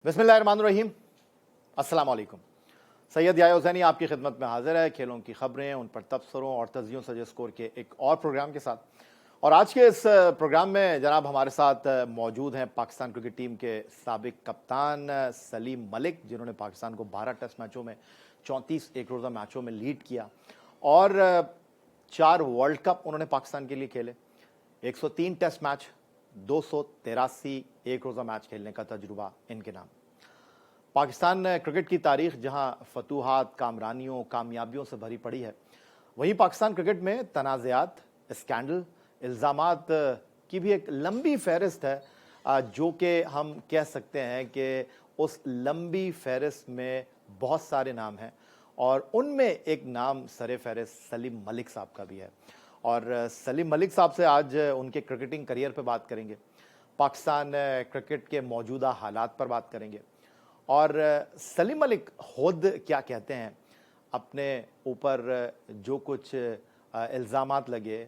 बिस्मिल्लाहिर्रहमानिर्रहीम। अस्सलाम वालेकुम। सैयद याह्या हुसैनी आपकी खिदमत में हाजिर है खेलों की खबरें, उन पर तबसरों और तजियों सजे स्कोर के एक और प्रोग्राम के साथ। और आज के इस प्रोग्राम में जनाब हमारे साथ मौजूद हैं पाकिस्तान क्रिकेट टीम के साबिक कप्तान सलीम मलिक, जिन्होंने पाकिस्तान को 12 टेस्ट मैचों में 34 एक रोज़ा मैचों में लीड किया और 4 वर्ल्ड कप उन्होंने पाकिस्तान के लिए खेले, 103 टेस्ट मैच, 283 एक रोज़ा मैच खेलने का तजुर्बा इनके नाम। पाकिस्तान क्रिकेट की तारीख जहां फतूहात, कामरानियों, कामयाबियों से भरी पड़ी है, वहीं पाकिस्तान क्रिकेट में तनाज़ात, स्कैंडल, इल्ज़ामात की भी एक लंबी फहरिस्त है, जो कि हम कह सकते हैं कि उस लंबी फहरिस्त में बहुत सारे नाम हैं और उनमें एक नाम सरे फहरिस्त सलीम मलिक साहब का भी है। और सलीम मलिक साहब से आज उनके क्रिकेटिंग करियर पर बात करेंगे, पाकिस्तान क्रिकेट के मौजूदा हालात पर बात करेंगे और सलीम मलिक खुद क्या कहते हैं, अपने ऊपर जो कुछ इल्ज़ामात लगे,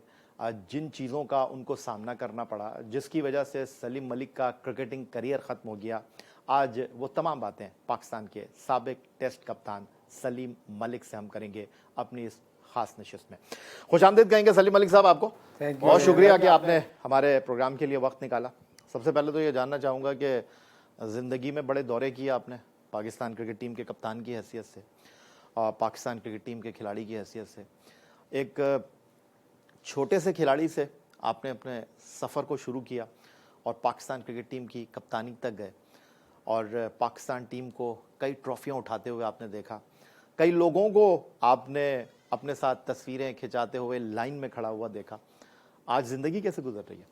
जिन चीज़ों का उनको सामना करना पड़ा, जिसकी वजह से सलीम मलिक का क्रिकेटिंग करियर ख़त्म हो गया, आज वो तमाम बातें पाकिस्तान के साबिक टेस्ट कप्तान सलीम मलिक से हम करेंगे अपनी इस ख़ास नशिस्त में। खुशामदीद कहेंगे सलीम मलिक साहब आपको। बहुत शुक्रिया कि आपने हमारे प्रोग्राम के लिए वक्त निकाला। सबसे पहले तो ये जानना चाहूँगा कि ज़िंदगी में बड़े दौरे किए आपने, पाकिस्तान क्रिकेट टीम के कप्तान की हैसियत से और पाकिस्तान क्रिकेट टीम के खिलाड़ी की हैसियत से। एक छोटे से खिलाड़ी से आपने अपने सफ़र को शुरू किया और पाकिस्तान क्रिकेट टीम की कप्तानी तक गए और पाकिस्तान टीम को कई ट्रॉफियाँ उठाते हुए आपने देखा, कई लोगों को आपने अपने साथ तस्वीरें खिंचाते हुए लाइन में खड़ा हुआ देखा। आज ज़िंदगी कैसे गुजर रही है?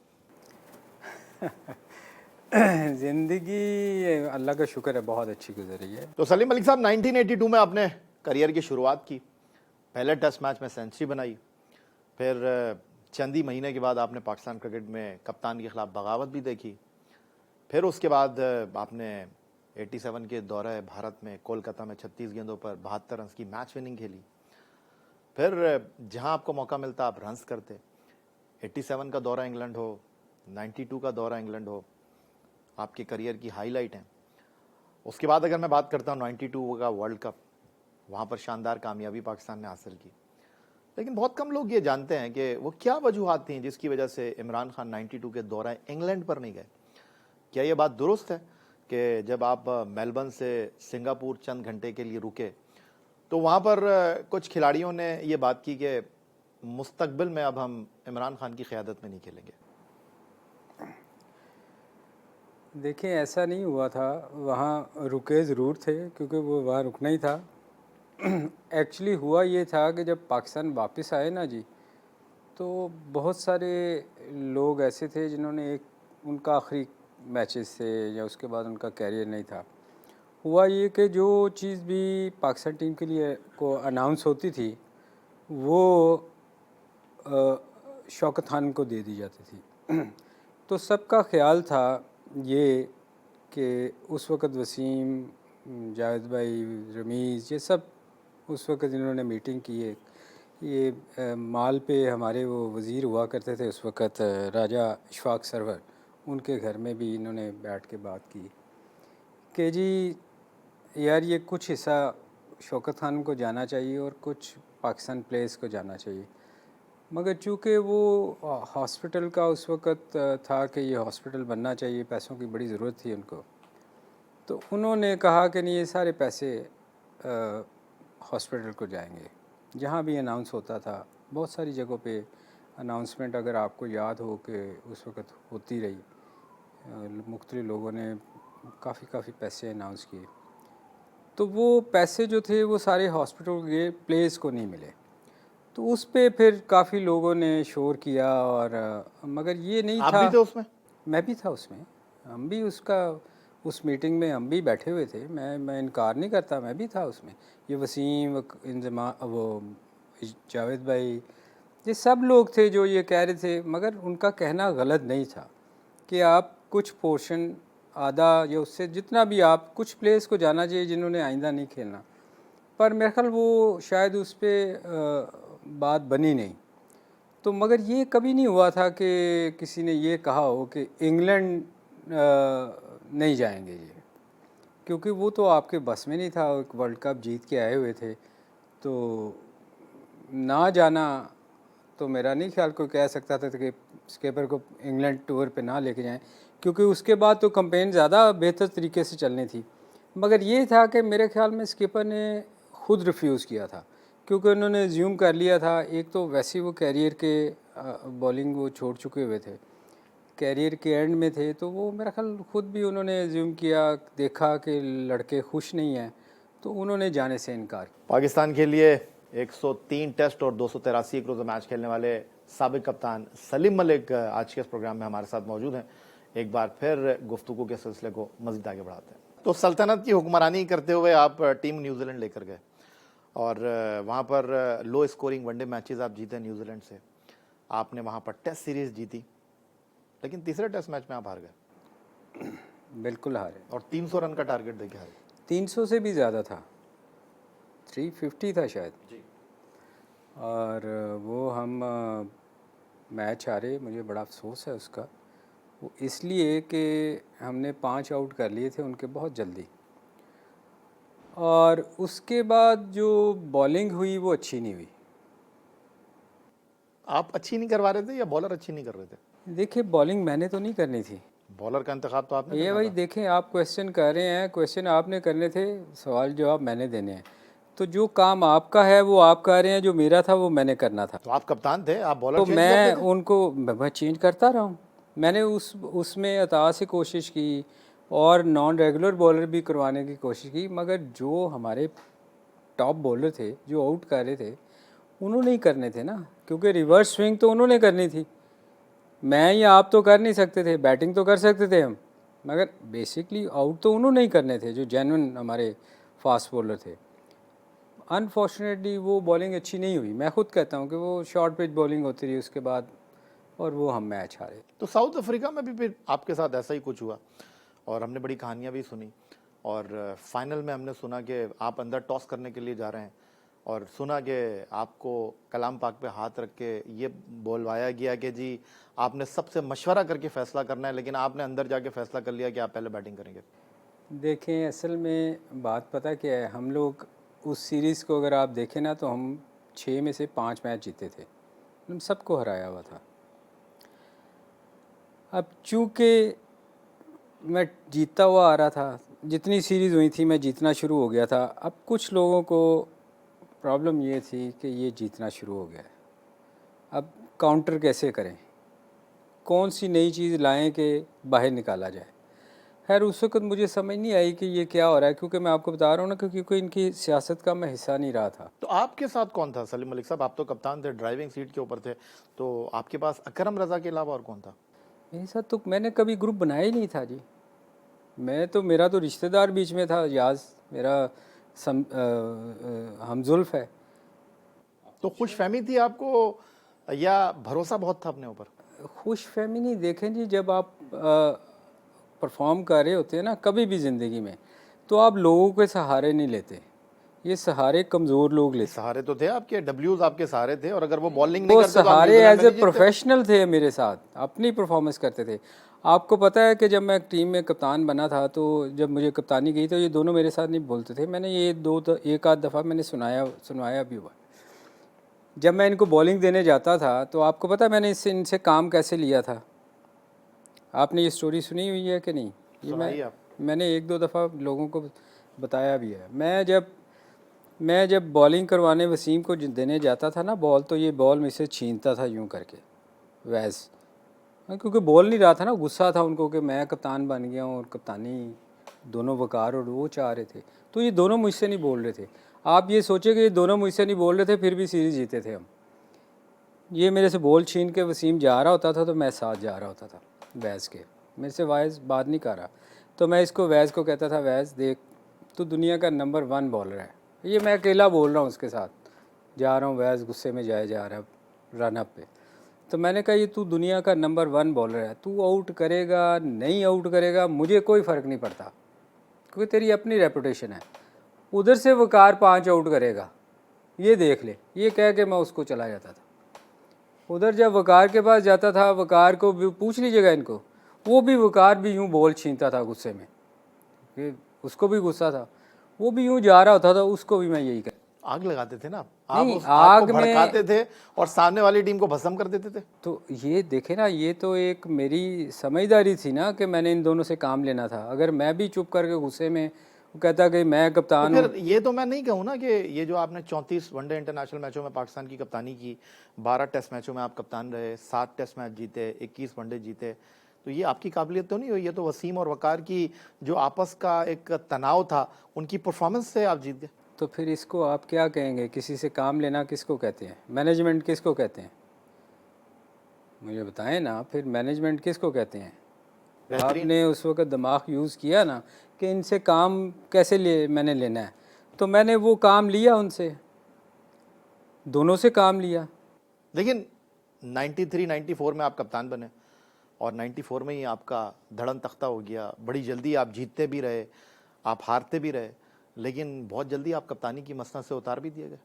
ज़िंदगी अल्लाह का शुक्र है बहुत अच्छी गुजर रही है। तो सलीम मलिक साहब 1982 में आपने करियर की शुरुआत की, पहले टेस्ट मैच में सेंचुरी बनाई, फिर चंद ही महीने के बाद आपने पाकिस्तान क्रिकेट में कप्तान के खिलाफ बगावत भी देखी, फिर उसके बाद आपने 87 के दौरे भारत में कोलकाता में 36 गेंदों पर 72 रन की मैच विनिंग खेली, फिर जहां आपको मौका मिलता आप रन्स करते। 87 का दौरा इंग्लैंड हो, 92 का दौरा इंग्लैंड हो, आपके करियर की हाईलाइट हैं। उसके बाद अगर मैं बात करता हूँ 92 का वर्ल्ड कप, वहाँ पर शानदार कामयाबी पाकिस्तान ने हासिल की, लेकिन बहुत कम लोग ये जानते हैं कि वो क्या वजूहात थी जिसकी वजह से इमरान खान 92 के दौरा इंग्लैंड पर नहीं गए। क्या ये बात दुरुस्त है कि जब आप मेलबर्न से सिंगापुर चंद घंटे के लिए रुके तो वहाँ पर कुछ खिलाड़ियों ने ये बात की कि मुस्तकबिल में अब हम इमरान खान की क़यादत में नहीं खेलेंगे? देखिए ऐसा नहीं हुआ था, वहाँ रुके ज़रूर थे क्योंकि वो वहाँ रुकना ही था। एक्चुअली हुआ ये था कि जब पाकिस्तान वापस आए ना जी, तो बहुत सारे लोग ऐसे थे जिन्होंने एक उनका आखिरी मैचेस थे या उसके बाद उनका कैरियर नहीं था। हुआ ये कि जो चीज़ भी पाकिस्तान टीम के लिए को अनाउंस होती थी वो शौकत खान को दे दी जाती थी। तो सबका ख्याल था ये कि उस वक़्त वसीम, जावेद भाई, रमीज़, ये सब उस वक़्त इन्होंने मीटिंग की है। ये माल पे हमारे वो वज़ीर हुआ करते थे उस वक़्त, राजा इशफाक सरवर, उनके घर में भी इन्होंने बैठ के बात की कि जी यार ये कुछ हिस्सा शौकत खान को जाना चाहिए और कुछ पाकिस्तान प्लेयर्स को जाना चाहिए। मगर चूँकि वो हॉस्पिटल का उस वक़्त था कि ये हॉस्पिटल बनना चाहिए, पैसों की बड़ी ज़रूरत थी उनको, तो उन्होंने कहा कि नहीं ये सारे पैसे हॉस्पिटल को जाएंगे। जहाँ भी अनाउंस होता था, बहुत सारी जगहों पे अनाउंसमेंट अगर आपको याद हो कि उस वक़्त होती रही, मुख्तलिफ लोगों ने काफ़ी पैसे अनाउंस किए, तो वो पैसे जो थे वो सारे हॉस्पिटल के प्लेयर्स को नहीं मिले। तो उस पे फिर काफ़ी लोगों ने शोर किया और मगर ये नहीं आप था। भी थे उसमें? मैं भी था उसमें, हम भी उस मीटिंग में हम भी बैठे हुए थे। मैं इनकार नहीं करता, मैं भी था उसमें। ये वसीम, इंजमा, वो जावेद भाई, ये सब लोग थे जो ये कह रहे थे, मगर उनका कहना गलत नहीं था कि आप कुछ पोर्शन, आधा या उससे जितना भी, आप कुछ प्लेयर्स को जाना चाहिए जिन्होंने आइंदा नहीं खेलना। पर मेरे ख्याल वो शायद उस पर बात बनी नहीं। तो मगर ये कभी नहीं हुआ था कि किसी ने ये कहा हो कि इंग्लैंड नहीं जाएंगे ये, क्योंकि वो तो आपके बस में नहीं था, एक वर्ल्ड कप जीत के आए हुए थे, तो ना जाना तो मेरा नहीं ख्याल कोई कह सकता था कि स्किपर को इंग्लैंड टूर पे ना लेके जाएं, क्योंकि उसके बाद तो कैंपेन ज़्यादा बेहतर तरीके से चलनी थी। मगर ये था कि मेरे ख्याल में स्किपर ने खुद रिफ्यूज़ किया था, क्योंकि उन्होंने ज्यूम कर लिया था, एक तो वैसे ही वो कैरियर के बॉलिंग वो छोड़ चुके हुए थे, कैरियर के एंड में थे, तो वो मेरा ख्याल खुद भी उन्होंने ज्यूम किया, देखा कि लड़के खुश नहीं हैं, तो उन्होंने जाने से इनकार किया। पाकिस्तान के लिए 103 टेस्ट और 283 एक रोज़ा मैच खेलने वाले साबिक कप्तान सलीम मलिक आज के इस प्रोग्राम में हमारे साथ मौजूद हैं। एक बार फिर गुफ्तगू के सिलसिले को मज़ीद आगे बढ़ाते हैं। तो सल्तनत की हुक्मरानी करते हुए आप टीम न्यूजीलैंड लेकर गए और वहाँ पर लो स्कोरिंग वनडे मैचेस आप जीते न्यूजीलैंड से। आपने वहाँ पर टेस्ट सीरीज़ जीती, लेकिन तीसरे टेस्ट मैच में आप हार गए। बिल्कुल हारे, और 300 रन का टारगेट देके हारे। 300 से भी ज़्यादा था, 350 था शायद जी। और वो हम मैच हारे, मुझे बड़ा अफसोस है उसका, वो इसलिए कि हमने 5 आउट कर लिए थे उनके बहुत जल्दी, और उसके बाद जो बॉलिंग हुई वो अच्छी नहीं हुई। आप अच्छी नहीं करवा रहे थे या बॉलर अच्छी नहीं कर रहे थे? देखिए, बॉलिंग मैंने तो नहीं करनी थी, बॉलर का इंतखाब तो आपने ये भाई देखें, आप क्वेश्चन कर रहे हैं, क्वेश्चन आपने करने थे, सवाल जवाब मैंने देने हैं, तो जो काम आपका है वो आप कर रहे हैं, जो मेरा था वो मैंने करना था। तो आप कप्तान थे, आप बॉलर तो चेंज मैं करते थे? उनको मैं चेंज करता रहा हूँ, मैंने उसमें अता से कोशिश की और नॉन रेगुलर बॉलर भी करवाने की कोशिश की, मगर जो हमारे टॉप बॉलर थे जो आउट कर रहे थे उन्होंने ही करने थे ना, क्योंकि रिवर्स स्विंग तो उन्होंने करनी थी, मैं या आप तो कर नहीं सकते थे, बैटिंग तो कर सकते थे हम, मगर बेसिकली आउट तो उन्होंने ही करने थे जो जेन्युइन हमारे फास्ट बॉलर थे। अनफॉर्चुनेटली वो बॉलिंग अच्छी नहीं हुई, मैं खुद कहता हूँ कि वो शॉर्ट पिच बॉलिंग होती रही उसके बाद, और वो हम मैच हारे। तो साउथ अफ्रीका में भी फिर आपके साथ ऐसा ही कुछ हुआ और हमने बड़ी कहानियां भी सुनी, और फाइनल में हमने सुना कि आप अंदर टॉस करने के लिए जा रहे हैं और सुना कि आपको कलाम पाक पे हाथ रख के ये बोलवाया गया कि जी आपने सबसे मशवरा करके फैसला करना है, लेकिन आपने अंदर जाके फैसला कर लिया कि आप पहले बैटिंग करेंगे। देखें, असल में बात पता क्या है, हम लोग उस सीरीज़ को अगर आप देखें ना, तो हम 6 में से 5 मैच जीते थे, हम सबको हराया हुआ था। अब चूँकि मैं जीतता हुआ आ रहा था, जितनी सीरीज़ हुई थी मैं जीतना शुरू हो गया था, अब कुछ लोगों को प्रॉब्लम ये थी कि ये जीतना शुरू हो गया है, अब काउंटर कैसे करें, कौन सी नई चीज़ लाएं कि बाहर निकाला जाए। खैर उस वक्त मुझे समझ नहीं आई कि ये क्या हो रहा है, क्योंकि मैं आपको बता रहा हूँ ना, क्योंकि इनकी सियासत का मैं हिस्सा नहीं रहा था। तो आपके साथ कौन था सलीम मलिक साहब? आप तो कप्तान थे, ड्राइविंग सीट के ऊपर थे, तो आपके पास अकरम रजा के अलावा और कौन था? मेरे साथ तो मैंने कभी ग्रुप बनाया ही नहीं था जी, मेरा तो रिश्तेदार बीच में था, याज मेरा हमजुल्फ है। तो खुश फहमी थी आपको या भरोसा बहुत था अपने ऊपर? खुश फहमी नहीं, देखें जी, जब आप परफॉर्म कर रहे होते हैं ना कभी भी ज़िंदगी में, तो आप लोगों के सहारे नहीं लेते, ये सहारे कमज़ोर लोग लेते। सहारे तो थे आपके, डब्ल्यूज आपके सहारे थे, और अगर वो बॉलिंग नहीं वो करते तो आप सहारे न्यूजीलैंड एज में ए नहीं जीतते। प्रोफेशनल थे मेरे साथ, अपनी परफॉर्मेंस करते थे। आपको पता है कि जब मैं टीम में कप्तान बना था, तो जब मुझे कप्तानी गई तो ये दोनों मेरे साथ नहीं बोलते थे, मैंने ये एक आध दफ़ा मैंने सुनाया भी हुआ। जब मैं इनको बॉलिंग देने जाता था तो आपको पता है मैंने इनसे काम कैसे लिया था, आपने ये स्टोरी सुनी हुई है कि नहीं? ये मैंने एक दो दफ़ा लोगों को बताया भी है। मैं जब बॉलिंग करवाने वसीम को देने जाता था ना बॉल, तो ये बॉल मुझसे छीनता था यूं करके वैस, क्योंकि बॉल नहीं रहा था ना, गुस्सा था उनको कि मैं कप्तान बन गया हूँ और कप्तानी दोनों वकार और वो चाह रहे थे, तो ये दोनों मुझसे नहीं बोल रहे थे। आप ये सोचे कि ये दोनों मुझसे नहीं बोल रहे थे, फिर भी सीरीज़ जीते थे हम। ये मेरे से बॉल छीन के वसीम जा रहा होता था तो मैं साथ जा रहा होता था वैस के, मेरे से वाइज बात नहीं कर रहा, तो मैं इसको वैस को कहता था, वैस देख तू दुनिया का नंबर 1 बॉलर है, ये मैं अकेला बोल रहा हूँ उसके साथ जा रहा हूँ, वैस गुस्से में जा रहा रन अप पे, तो मैंने कहा ये तू दुनिया का नंबर 1 बॉलर है, तू आउट करेगा नहीं आउट करेगा मुझे कोई फ़र्क नहीं पड़ता, क्योंकि तेरी अपनी रेपुटेशन है, उधर से वकार 5 आउट करेगा ये देख ले, ये कह के मैं उसको चला जाता था। उधर जब वकार के पास जाता था, वकार को भी पूछ लीजिएगा इनको, वो भी वकार भी यूँ बॉल छीनता था गुस्से में कि उसको भी गुस्सा था, वो भी यूं जा रहा होता था, उसको भी मैं यही कर। आग लगाते थे ना आप, नहीं, उस आग को आग में भड़काते थे और सामने वाली टीम को भस्म कर देते थे। तो ये देखे ना, ये तो एक मेरी समझदारी थी ना कि मैंने इन दोनों से काम लेना था। अगर मैं भी चुप करके गुस्से में वो कहता कि मैं तो कप्तान फिर हूँ। ये तो मैं नहीं कहूँ ना कि ये जो आपने 34 वनडे इंटरनेशनल मैचों में पाकिस्तान की कप्तानी की, 12 टेस्ट मैचों में आप कप्तान रहे, 7 टेस्ट मैच जीते, 21 वनडे जीते, तो ये आपकी काबिलियत तो नहीं हुई, ये तो वसीम और वकार की जो आपस का एक तनाव था, उनकी परफॉर्मेंस से आप जीत गए। तो फिर इसको आप क्या कहेंगे? किसी से काम लेना किसको कहते हैं? मैनेजमेंट किसको कहते हैं? मुझे बताएं ना, फिर मैनेजमेंट किसको कहते हैं? बेहतरीन। आपने उस वक्त दिमाग यूज़ किया ना कि इनसे काम कैसे मैंने लेना है, तो मैंने वो काम लिया उनसे, दोनों से काम लिया। लेकिन 93 94 में आप कप्तान बने और 94 में ही आपका धड़न तख्ता हो गया, बड़ी जल्दी आप जीतते भी रहे, आप हारते भी रहे, लेकिन बहुत जल्दी आप कप्तानी की मसनद से उतार भी दिए गए।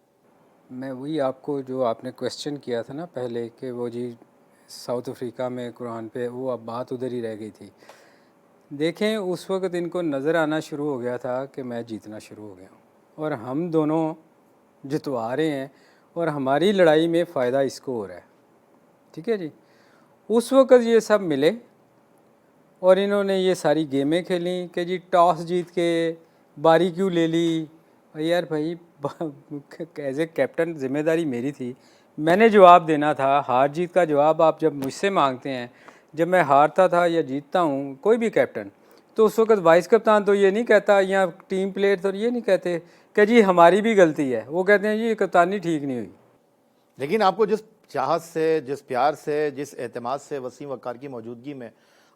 मैं वही आपको, जो आपने क्वेश्चन किया था ना पहले कि वो जी साउथ अफ्रीका में कुरान पे, वो अब बात उधर ही रह गई थी। देखें, उस वक्त इनको नज़र आना शुरू हो गया था कि मैं जीतना शुरू हो गया हूँ और हम दोनों जितवा रहे हैं और हमारी लड़ाई में फ़ायदा इसको हो रहा है। ठीक है जी। उस वक्त ये सब मिले और इन्होंने ये सारी गेमें खेली कि जी टॉस जीत के बारी क्यों ले ली। यार भाई, एज ए कैप्टन जिम्मेदारी मेरी थी, मैंने जवाब देना था। हार जीत का जवाब आप जब मुझसे मांगते हैं, जब मैं हारता था या जीतता हूँ, कोई भी कैप्टन, तो उस वक्त वाइस कप्तान तो ये नहीं कहता, या टीम प्लेयर तो ये नहीं कहते कि जी हमारी भी गलती है। वो कहते हैं जी कप्तानी ठीक नहीं हुई। लेकिन आपको जिस चाहत से, जिस प्यार से, जिस एतमाद से वसीम वकार की मौजूदगी में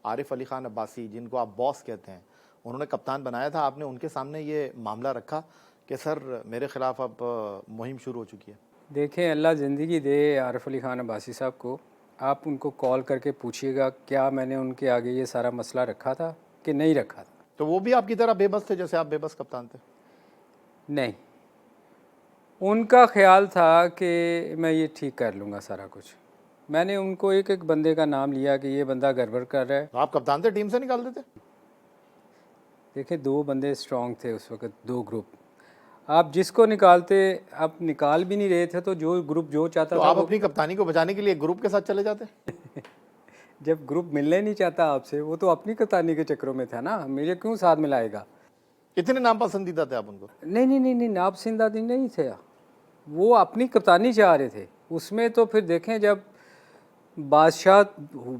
आरिफ अली खान अब्बासी, जिनको आप बॉस कहते हैं, उन्होंने कप्तान बनाया था, आपने उनके सामने ये मामला रखा कि सर मेरे खिलाफ अब मुहिम शुरू हो चुकी है। देखें, अल्लाह ज़िंदगी दे आरिफ अली खान अब्बासी साहब को, आप उनको कॉल करके पूछिएगा क्या मैंने उनके आगे ये सारा मसला रखा था कि नहीं रखा था। तो वो भी आपकी तरह बेबस थे जैसे आप बेबस कप्तान थे? नहीं, उनका ख्याल था कि मैं ये ठीक कर लूँगा सारा कुछ। मैंने उनको एक एक बंदे का नाम लिया कि ये बंदा गड़बड़ कर रहा है। तो आप कप्तान थे, टीम से निकाल देते? देखिए, दो बंदे स्ट्रॉन्ग थे उस वक्त, दो ग्रुप। आप जिसको निकालते, आप निकाल भी नहीं रहे थे, तो जो ग्रुप जो चाहता तो था आप वो अपनी कप्तानी को बचाने के लिए ग्रुप के साथ चले जाते? जब ग्रुप मिलने नहीं चाहता आपसे, वो तो अपनी कप्तानी के चक्करों में था ना, मुझे क्यों साथ मिलाएगा। इतने नाम पसंदीदा थे आप उनको? नहीं नहीं नहीं नहीं, नापसंदीदा नहीं थे, वो अपनी कप्तानी चाह रहे थे उसमें। तो फिर देखें, जब बादशाह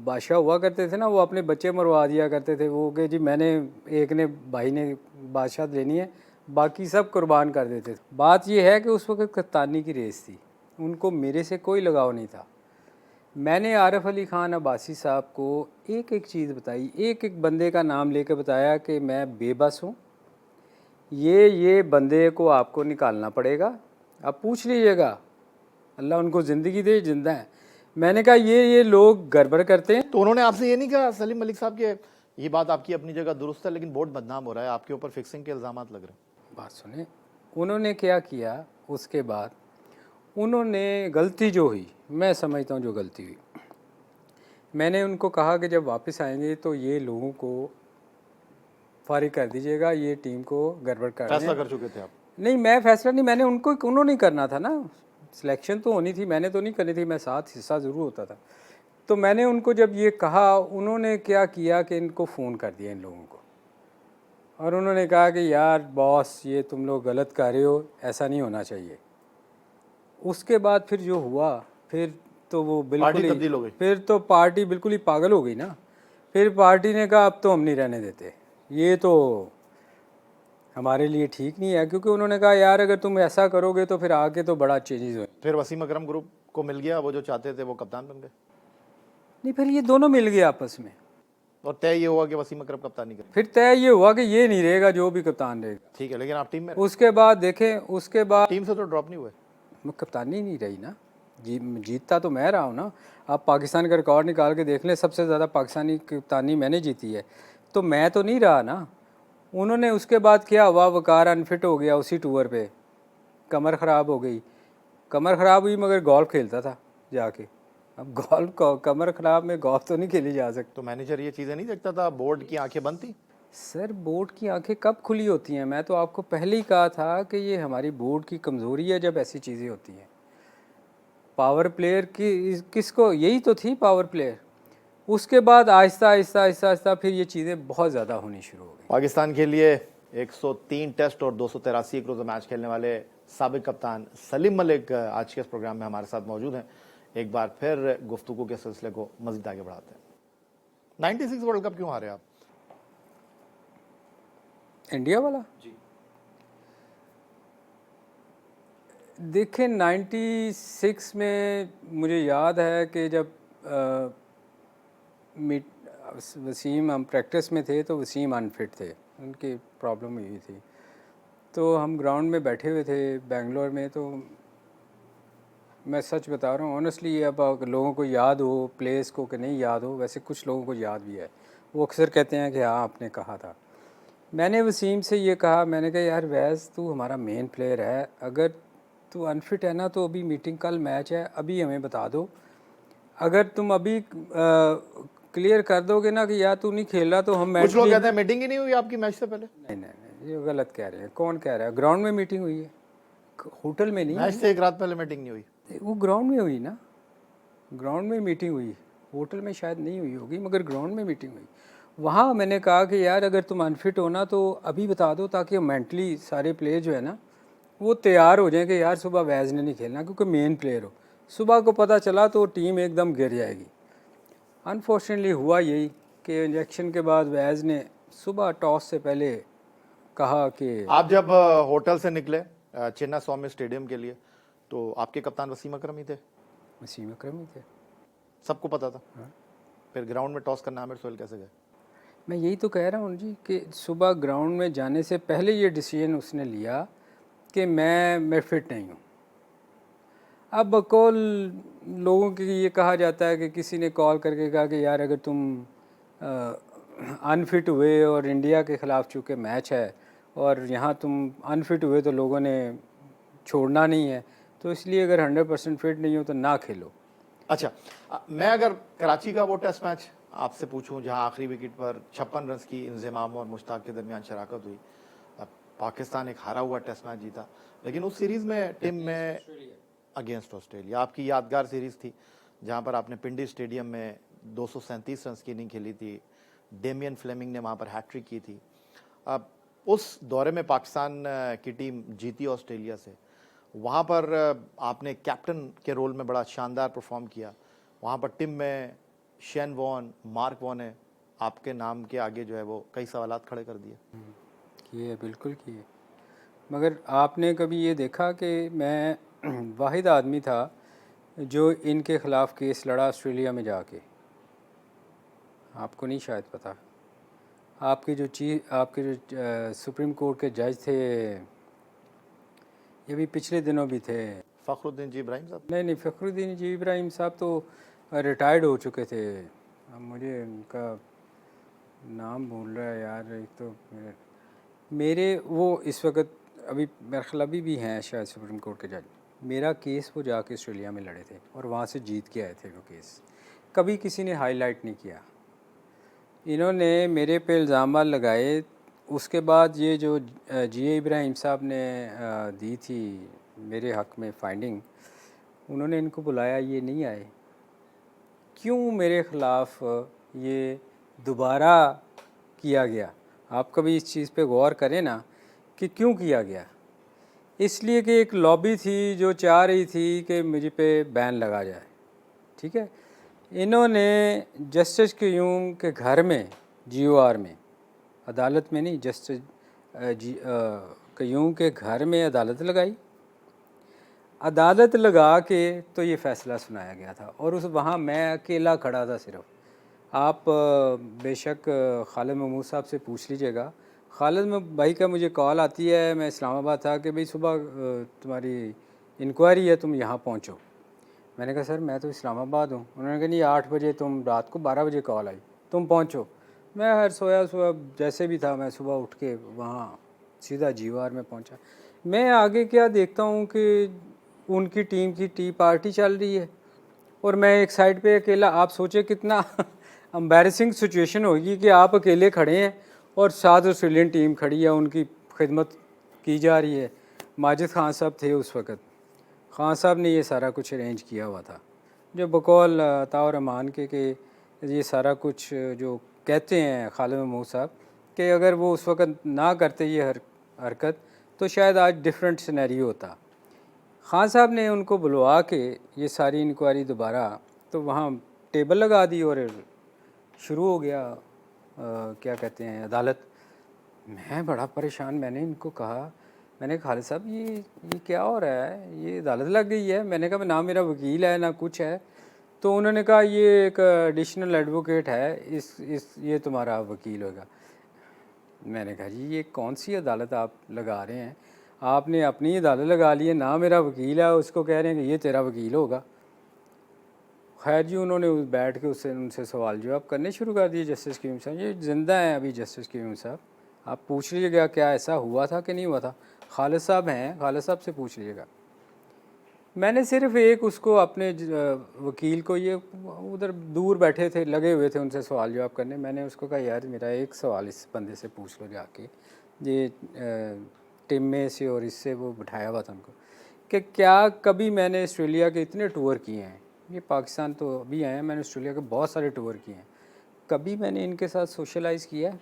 बादशाह हुआ करते थे ना, वो अपने बच्चे मरवा दिया करते थे। वो कि जी मैंने, एक ने, भाई ने बादशाह लेनी है, बाकी सब कुर्बान कर देते थे। बात यह है कि उस वक्त कप्तानी की रेस थी, उनको मेरे से कोई लगाव नहीं था। मैंने आरिफ अली खान अब्बासी साहब को एक एक चीज़ बताई, एक एक बंदे का नाम लेकर बताया कि मैं बेबस हूँ, ये बंदे को आपको निकालना पड़ेगा, आप पूछ लीजिएगा, अल्लाह उनको ज़िंदगी दे, जिंदा है। मैंने कहा ये लोग गड़बड़ करते हैं। तो उन्होंने आपसे ये नहीं कहा सलीम मलिक साहब के ये बात आपकी अपनी जगह दुरुस्त है, लेकिन बोर्ड बदनाम हो रहा है, आपके ऊपर फिक्सिंग के इल्जाम लग रहे हैं? बात सुने, उन्होंने क्या किया उसके बाद, उन्होंने गलती जो हुई, मैं समझता हूँ जो गलती हुई, मैंने उनको कहा कि जब वापस आएंगे तो ये लोगों को फारिग कर दीजिएगा, ये टीम को गड़बड़ कर रहे हैं। फैसला कर चुके थे आप? नहीं, मैं फैसला नहीं, मैंने उन्होंने करना था ना, सिलेक्शन तो होनी थी, मैंने तो नहीं करनी थी, मैं साथ हिस्सा ज़रूर होता था। तो मैंने उनको जब ये कहा, उन्होंने क्या किया कि इनको फ़ोन कर दिया इन लोगों को, और उन्होंने कहा कि यार बॉस, ये तुम लोग गलत कर रहे हो, ऐसा नहीं होना चाहिए। उसके बाद फिर जो हुआ, फिर तो वो बिल्कुल ही तब्दील हो गई। फिर तो पार्टी बिल्कुल ही पागल हो गई ना। फिर पार्टी ने कहा अब तो हम नहीं रहने देते, ये तो हमारे लिए ठीक नहीं है, क्योंकि उन्होंने कहा यार अगर तुम ऐसा करोगे तो फिर आगे तो बड़ा चेंजेस हुए। फिर वसीम अकरम ग्रुप को मिल गया, वो जो चाहते थे वो कप्तान बन गए। नहीं, फिर ये दोनों मिल गए आपस में, और तय ये हुआ कि वसीम अकरम कप्तानी करें। फिर तय ये हुआ कि ये नहीं रहेगा, जो भी कप्तान रहेगा। ठीक है, लेकिन आप टीम में उसके बाद देखें, उसके बाद टीम से तो ड्रॉप नहीं हुए। कप्तानी नहीं रही ना, जीतता तो मैं रहा हूँ ना। आप पाकिस्तान का रिकॉर्ड निकाल के देख लें, सबसे ज़्यादा पाकिस्तानी कप्तानी मैंने जीती है, तो मैं तो नहीं रहा ना। उन्होंने उसके बाद क्या हुआ, वकार अनफिट हो गया उसी टूर पे, कमर ख़राब हो गई। कमर ख़राब हुई मगर गोल्फ खेलता था जाके। अब गोल्फ कमर ख़राब में गोल्फ तो नहीं खेली जा सकती। तो मैनेजर ये चीज़ें नहीं देखता था, बोर्ड की आंखें बंद थी? सर बोर्ड की आंखें कब खुली होती हैं? मैं तो आपको पहले ही कहा था कि ये हमारी बोर्ड की कमज़ोरी है जब ऐसी चीज़ें होती हैं। पावर प्लेयर की किसको, यही तो थी पावर प्लेयर। उसके बाद आहिस्ता आहिस्ता आहिस्ता आहिस्ता फिर ये चीज़ें बहुत ज़्यादा होनी शुरू हो गई। पाकिस्तान के लिए 103 टेस्ट और 283 एक रोज़ा मैच खेलने वाले साबिक कप्तान सलीम मलिक आज के इस प्रोग्राम में हमारे साथ मौजूद हैं। एक बार फिर गुफ्तगू के सिलसिले को मज़ीद आगे बढ़ाते हैं। 96 वर्ल्ड कप क्यों हारे आप? इंडिया वाला जी। देखें 96 में मुझे याद है कि जब वसीम, हम प्रैक्टिस में थे तो वसीम अनफिट थे, उनकी प्रॉब्लम हुई थी। तो हम ग्राउंड में बैठे हुए थे बेंगलोर में। तो मैं सच बता रहा हूँ ऑनेस्टली, ये अब लोगों को याद हो प्लेस को कि नहीं याद हो, वैसे कुछ लोगों को याद भी है। वो अक्सर कहते हैं कि हाँ आपने कहा था। मैंने वसीम से ये कहा, मैंने कहा यार वैस तू हमारा मेन प्लेयर है, अगर तू अनफिट है ना तो अभी मीटिंग, कल मैच है, अभी हमें बता दो। अगर तुम अभी क्लियर कर दोगे ना कि यार तू नहीं खेल रहा तो हम मैच। कुछ लोग कहते हैं मीटिंग ही नहीं हुई आपकी मैच से पहले। नहीं, ये गलत कह रहे हैं। कौन कह रहा है? ग्राउंड में मीटिंग हुई है, होटल में नहीं। मैच से एक रात पहले मीटिंग नहीं हुई? वो ग्राउंड में हुई ना, ग्राउंड में मीटिंग हुई। होटल में शायद नहीं हुई होगी, मगर ग्राउंड में मीटिंग हुई। वहाँ मैंने कहा कि यार अगर तुम अनफिट हो ना तो अभी बता दो, ताकि मेंटली सारे प्लेयर जो है ना वो तैयार हो जाएं कि यार सुबह वैज़ ने नहीं खेलना, क्योंकि मेन प्लेयर हो। सुबह को पता चला तो टीम एकदम गिर जाएगी। अनफॉर्चुनेटली हुआ यही कि इंजेक्शन के बाद वैज़ ने सुबह टॉस से पहले कहा कि आप जब होटल से निकले चिन्ना स्वामी स्टेडियम के लिए तो आपके कप्तान वसीम अकरम ही थे? वसीम अकरम ही थे, सबको पता था। फिर ग्राउंड में टॉस करना आमिर सोहेल कैसे गए? मैं यही तो कह रहा हूँ जी कि सुबह ग्राउंड में जाने से पहले ये डिसीजन उसने लिया कि मैं फिट नहीं हूँ। अब बकौल लोगों के ये कहा जाता है कि किसी ने कॉल करके कहा कि यार अगर तुम अनफिट हुए और इंडिया के ख़िलाफ़ चूँकि मैच है और यहाँ तुम अनफिट हुए तो लोगों ने छोड़ना नहीं है, तो इसलिए अगर 100% फिट नहीं हो तो ना खेलो। अच्छा, मैं अगर कराची का वो टेस्ट मैच आपसे पूछूं जहां आखिरी विकेट पर 56 रन की इंजमाम और मुश्ताक के दरमियान शराकत हुई, पाकिस्तान एक हारा हुआ टेस्ट मैच जीता, लेकिन उस सीरीज़ में टीम में अगेंस्ट ऑस्ट्रेलिया आपकी यादगार सीरीज़ थी जहां पर आपने पिंडी स्टेडियम में 237 रन की इनिंग खेली थी। डेमियन फ्लेमिंग ने वहां पर हैट्रिक की थी। अब उस दौरे में पाकिस्तान की टीम जीती ऑस्ट्रेलिया से। वहाँ पर आपने कैप्टन के रोल में बड़ा शानदार परफॉर्म किया। वहाँ पर टीम में शेन वॉन, मार्क वॉन ने आपके नाम के आगे जो है वो कई सवालात खड़े कर दिए। किए, बिल्कुल किए। मगर आपने कभी ये देखा कि मैं वाहिद आदमी था जो इनके ख़िलाफ़ केस लड़ा ऑस्ट्रेलिया में जाके? आपको नहीं शायद पता। आपके जो सुप्रीम कोर्ट के जज थे, ये भी पिछले दिनों भी थे, फ़खरुद्दीन जी इब्राहिम साहब। नहीं फ़खरुद्दीन जी इब्राहिम साहब तो रिटायर्ड हो चुके थे। अब मुझे उनका नाम भूल रहा है यार। एक तो मेरे वो इस वक्त अभी मेरे ख्याल अभी भी हैं शायद सुप्रीम कोर्ट के जज। मेरा केस वो जाके ऑस्ट्रेलिया में लड़े थे और वहाँ से जीत के आए थे वो केस। कभी किसी ने हाईलाइट नहीं किया। इन्होंने मेरे पे इल्ज़ाम लगाए। उसके बाद ये जो जी इब्राहिम साहब ने दी थी मेरे हक़ में फाइंडिंग, उन्होंने इनको बुलाया, ये नहीं आए। क्यों मेरे ख़िलाफ़ ये दोबारा किया गया? आप कभी इस चीज़ पे गौर करें ना कि क्यों किया गया। इसलिए कि एक लॉबी थी जो चाह रही थी कि मुझे पे बैन लगा जाए, ठीक है। इन्होंने जस्टिस क्यूम के घर में, GOR में, अदालत में नहीं, जस्टिस क्यूम के घर में अदालत लगाई। अदालत लगा के तो ये फ़ैसला सुनाया गया था और उस वहाँ मैं अकेला खड़ा था सिर्फ। आप बेशक खालिद महमूद साहब से पूछ लीजिएगा। खालिद भाई का मुझे कॉल आती है, मैं इस्लामाबाद था, कि भाई सुबह तुम्हारी इंक्वायरी है, तुम यहाँ पहुँचो। मैंने कहा सर मैं तो इस्लामाबाद हूँ। उन्होंने कहा नहीं 8 बजे, तुम रात को 12 बजे कॉल आई, तुम पहुँचो। मैं हर सोया जैसे भी था, मैं सुबह उठ के वहाँ सीधा GOR में पहुँचा। मैं आगे क्या देखता हूँ कि उनकी टीम की टी पार्टी चल रही है और मैं एक साइड पे अकेला। आप सोचे कितना एम्बैरेसिंग सिचुएशन होगी कि आप अकेले खड़े हैं और साथ ऑस्ट्रेलियन टीम खड़ी है, उनकी खिदमत की जा रही है। माजिद खान साहब थे उस वक़्त, खान साहब ने ये सारा कुछ अरेंज किया हुआ था, जो बकौल अताउर रहमान के ये सारा कुछ जो कहते हैं खालिद महमूद साहब कि अगर वो उस वक़्त ना करते ये हरकत तो शायद आज डिफरेंट सिनेरियो होता। खान साहब ने उनको बुलवा के ये सारी इंक्वायरी दोबारा तो वहाँ टेबल लगा दी और शुरू हो गया क्या कहते हैं अदालत। मैं बड़ा परेशान, मैंने इनको कहा, मैंने कहा खालिद साहब ये क्या हो रहा है, ये अदालत लग गई है। मैंने कहा ना मेरा वकील है ना कुछ है। तो उन्होंने कहा ये एक एडिशनल एडवोकेट है, ये तुम्हारा वकील होगा। मैंने कहा जी ये कौन सी अदालत आप लगा रहे हैं, आपने अपनी अदालत लगा ली है, ना मेरा वकील है, उसको कह रहे हैं कि ये तेरा वकील होगा। खैर जी उन्होंने बैठ के उनसे सवाल जवाब करने शुरू कर दिए। जस्टिस कीम साहब ये ज़िंदा हैं अभी, जस्टिस कीम साहब आप पूछ लीजिएगा क्या ऐसा हुआ था कि नहीं हुआ था। खालिद साहब हैं, खालिद साहब से पूछ लीजिएगा। मैंने सिर्फ एक उसको अपने वकील को, ये उधर दूर बैठे थे, लगे हुए थे उनसे सवाल जवाब करने। मैंने उसको कहा यार मेरा एक सवाल इस बंदे से पूछ लो जाके, ये टीम में से और इससे वो बिठाया हुआ था उनको, कि क्या कभी मैंने ऑस्ट्रेलिया के इतने टूर किए हैं, ये पाकिस्तान तो अभी आए हैं, मैंने ऑस्ट्रेलिया के बहुत सारे टूर किए हैं, कभी मैंने इनके साथ सोशलाइज़ किया है,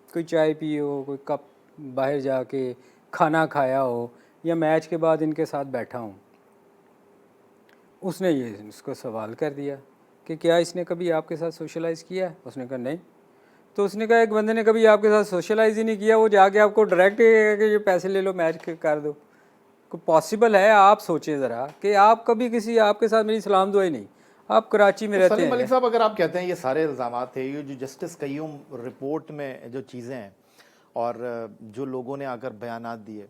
कोई चाय पी हो, कोई कप बाहर जाके खाना खाया हो, या मैच के बाद इनके साथ बैठा हूँ। उसने ये इसको सवाल कर दिया कि क्या इसने कभी आपके साथ सोशलाइज़ किया है। उसने कहा नहीं। तो उसने कहा एक बंदे ने कभी आपके साथ सोशलाइज़ ही नहीं किया, वो जाके आपको डायरेक्ट कि ये पैसे ले लो मैच कर दो। को पॉसिबल है? आप सोचें ज़रा कि आप कभी किसी आपके साथ मेरी सलाम दुआई नहीं, आप कराची में रहते हैं। सलीम मलिक साहब अगर आप कहते हैं ये सारे इल्ज़ामात थे, ये जो जस्टिस कय्यूम रिपोर्ट में जो चीज़ें हैं और जो लोगों ने आकर बयानात दिए,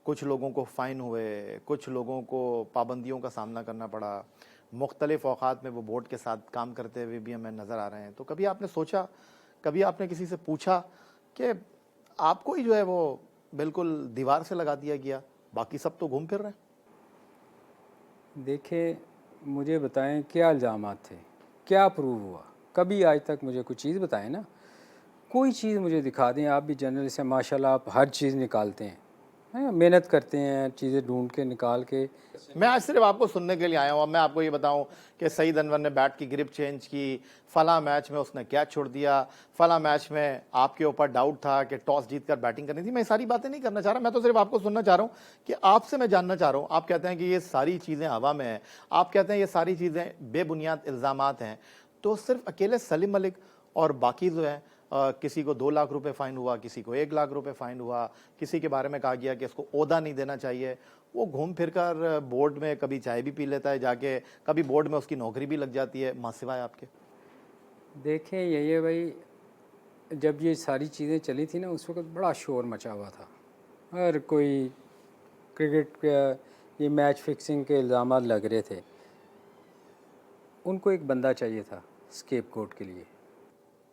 कुछ लोगों को फ़ाइन हुए, कुछ लोगों को पाबंदियों का सामना करना पड़ा, मुख्तलिफ़ औक़ात में वो बोर्ड के साथ काम करते हुए भी हमें नज़र आ रहे हैं, तो कभी आपने सोचा, कभी आपने किसी से पूछा कि आपको ही जो है वो बिल्कुल दीवार से लगा दिया गया, बाकी सब तो घूम फिर रहे हैं? देखें मुझे बताएं क्या इल्ज़ामात थे, क्या प्रूव हुआ, कभी आज तक मुझे कुछ चीज़ बताएं ना, कोई चीज़ मुझे दिखा दें। आप भी जर्नलिस्ट हैं माशाल्लाह, आप हर चीज़ निकालते हैं, मेहनत करते हैं, चीज़ें ढूंढ के निकाल के। मैं आज सिर्फ आपको सुनने के लिए आया हूँ। अब मैं आपको ये बताऊँ कि सईद अनवर ने बैट की ग्रिप चेंज की, फ़लाँ मैच में उसने कैच छोड़ दिया, फ़लाँ मैच में आपके ऊपर डाउट था कि टॉस जीतकर बैटिंग करनी थी। मैं ये सारी बातें नहीं करना चाह रहा, मैं तो सिर्फ आपको सुनना चाह रहा हूँ कि आपसे मैं जानना चाह रहा हूँ। आप कहते हैं कि ये सारी चीज़ें हवा में हैं, आप कहते हैं ये सारी चीज़ें बेबुनियाद इल्ज़ामात हैं, तो सिर्फ अकेले सलीम मलिक और बाकी जो है किसी को 2 लाख रुपए फ़ाइन हुआ, किसी को 1 लाख रुपए फ़ाइन हुआ, किसी के बारे में कहा गया कि इसको ओहदा नहीं देना चाहिए, वो घूम फिर कर बोर्ड में कभी चाय भी पी लेता है जाके, कभी बोर्ड में उसकी नौकरी भी लग जाती है, माँ सिवाय आपके। देखें यही है भाई, जब ये सारी चीज़ें चली थी ना उस वक्त बड़ा शोर मचा हुआ था, हर कोई क्रिकेट का ये मैच फिक्सिंग के इल्ज़ाम लग रहे थे। उनको एक बंदा चाहिए था स्केप कोट के लिए,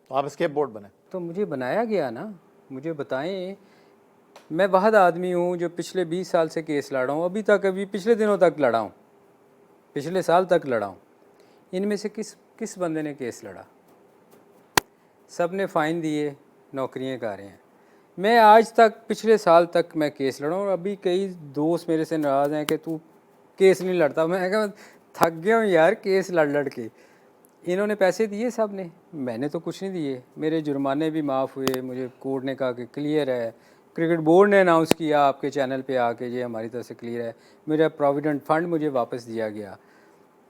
तो आप स्केप बोर्ड बने। तो मुझे बनाया गया ना। मुझे बताएं, मैं वाहद आदमी हूँ जो पिछले 20 साल से केस लड़ा हूँ, अभी पिछले दिनों तक लड़ा हूँ, पिछले साल तक लड़ा हूँ। इनमें से किस बंदे ने केस लड़ा? सब ने फ़ाइन दिए, नौकरियाँ कर रहे हैं। मैं आज तक पिछले साल तक मैं केस लड़ा हूँ, और अभी कई दोस्त मेरे से नाराज़ हैं कि तू केस नहीं लड़ता। मैं कहा थक गया हूँ यार केस लड़ के। इन्होंने पैसे दिए सब ने, मैंने तो कुछ नहीं दिए। मेरे जुर्माने भी माफ़ हुए, मुझे कोर्ट ने कहा कि क्लियर है, क्रिकेट बोर्ड ने अनाउंस किया आपके चैनल पे आके ये हमारी तरफ से क्लियर है, मेरा प्रोविडेंट फ़ंड मुझे वापस दिया गया।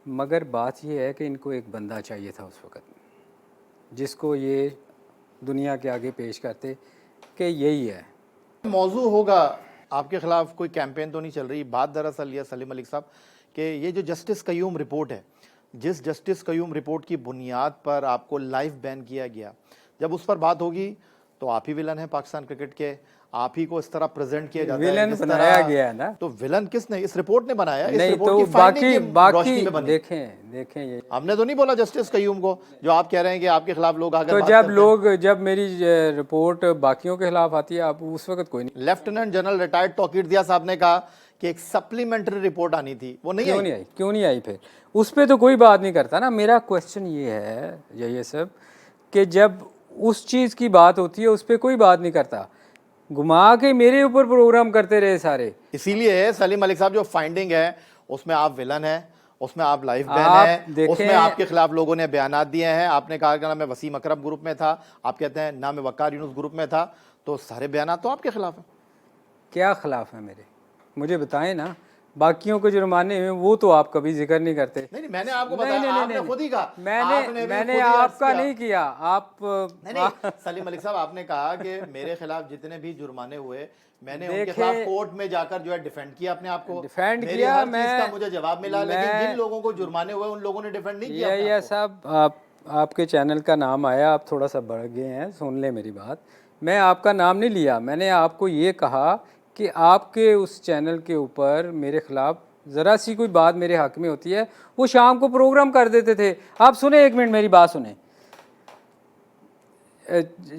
मगर बात ये है कि इनको एक बंदा चाहिए था उस वक़्त जिसको ये दुनिया के आगे पेश करते कि यही है। मौजू होगा आपके ख़िलाफ़ कोई कैंपेन तो नहीं चल रही। बात दरअसल ये सलीम मलिक साहब कि ये जो जस्टिस कय्यूम रिपोर्ट है, जिस जस्टिस कय्यूम रिपोर्ट की बुनियाद पर आपको लाइफ बैन किया गया, जब उस पर बात होगी तो आप ही विलन हैं पाकिस्तान क्रिकेट के, आप ही को इस तरह प्रेजेंट किया जाता है। विलन बनाया गया है ना। तो विलन किसने? इस रिपोर्ट ने बनाया? इस नहीं रिपोर्ट तो की फाइंडिंग बाकी में बनी। देखें ये हमने तो नहीं बोला जस्टिस कय्यूम को, जो आप कह रहे हैं कि आपके खिलाफ लोग आगे तो जब मेरी रिपोर्ट बाकियों के खिलाफ आती है, आप उस वक्त कोई नहीं। लेफ्टिनेंट जनरल रिटायर्ड तौकीर दिया साहब ने कहा कि एक सप्लीमेंट्री रिपोर्ट आनी थी, वो नहीं आई। क्यों नहीं आई? फिर उस पर तो कोई बात नहीं करता ना। मेरा क्वेश्चन ये है ये सब कि जब उस चीज़ की बात होती है, उस पर कोई बात नहीं करता, घुमा के मेरे ऊपर प्रोग्राम करते रहे सारे। इसीलिए सलीम मलिक साहब जो फाइंडिंग है उसमें आप विलन हैं, उसमें आप लाइफ बैन आप हैं, देखें, उसमें आपके खिलाफ लोगों ने बयानात दिए हैं। आपने कहा कि ना मैं वसीम अकरम ग्रुप में था, आप कहते हैं ना मैं वकार यूनुस ग्रुप में था, तो सारे बयानात तो आपके खिलाफ हैं। क्या खिलाफ है मेरे, मुझे बताएं ना। बाकियों के जुर्माने में वो तो आप कभी जिक्र नहीं करते। नहीं, मैंने आपको नहीं बताया, नहीं नहीं आपने नहीं, खुद ही कहा, मैंने भी मैंने खुद ही अर्ज आपका किया। नहीं किया। आप नहीं, सलीम मलिक साहब आपने कहा कि मेरे खिलाफ जितने भी जुर्माने हुए मैंने उनके देखे, खिलाफ कोर्ट में जाकर जो है डिफेंड किया अपने आप को, डिफेंड मेरी किया। हर चीज का मैं मुझे जवाब मिला, लेकिन जिन लोगों को जुर्माने हुए उन लोगों ने डिफेंड नहीं किया अपने आप को। साहब, आपके चैनल का नाम आया, आप थोड़ा सा बढ़ गए हैं, सुन ले मेरी बात। मैं आपका नाम नहीं लिया, मैंने आपको ये कहा कि आपके उस चैनल के ऊपर मेरे खिलाफ ज़रा सी कोई बात मेरे हक में होती है, वो शाम को प्रोग्राम कर देते थे। आप सुने, एक मिनट मेरी बात सुने।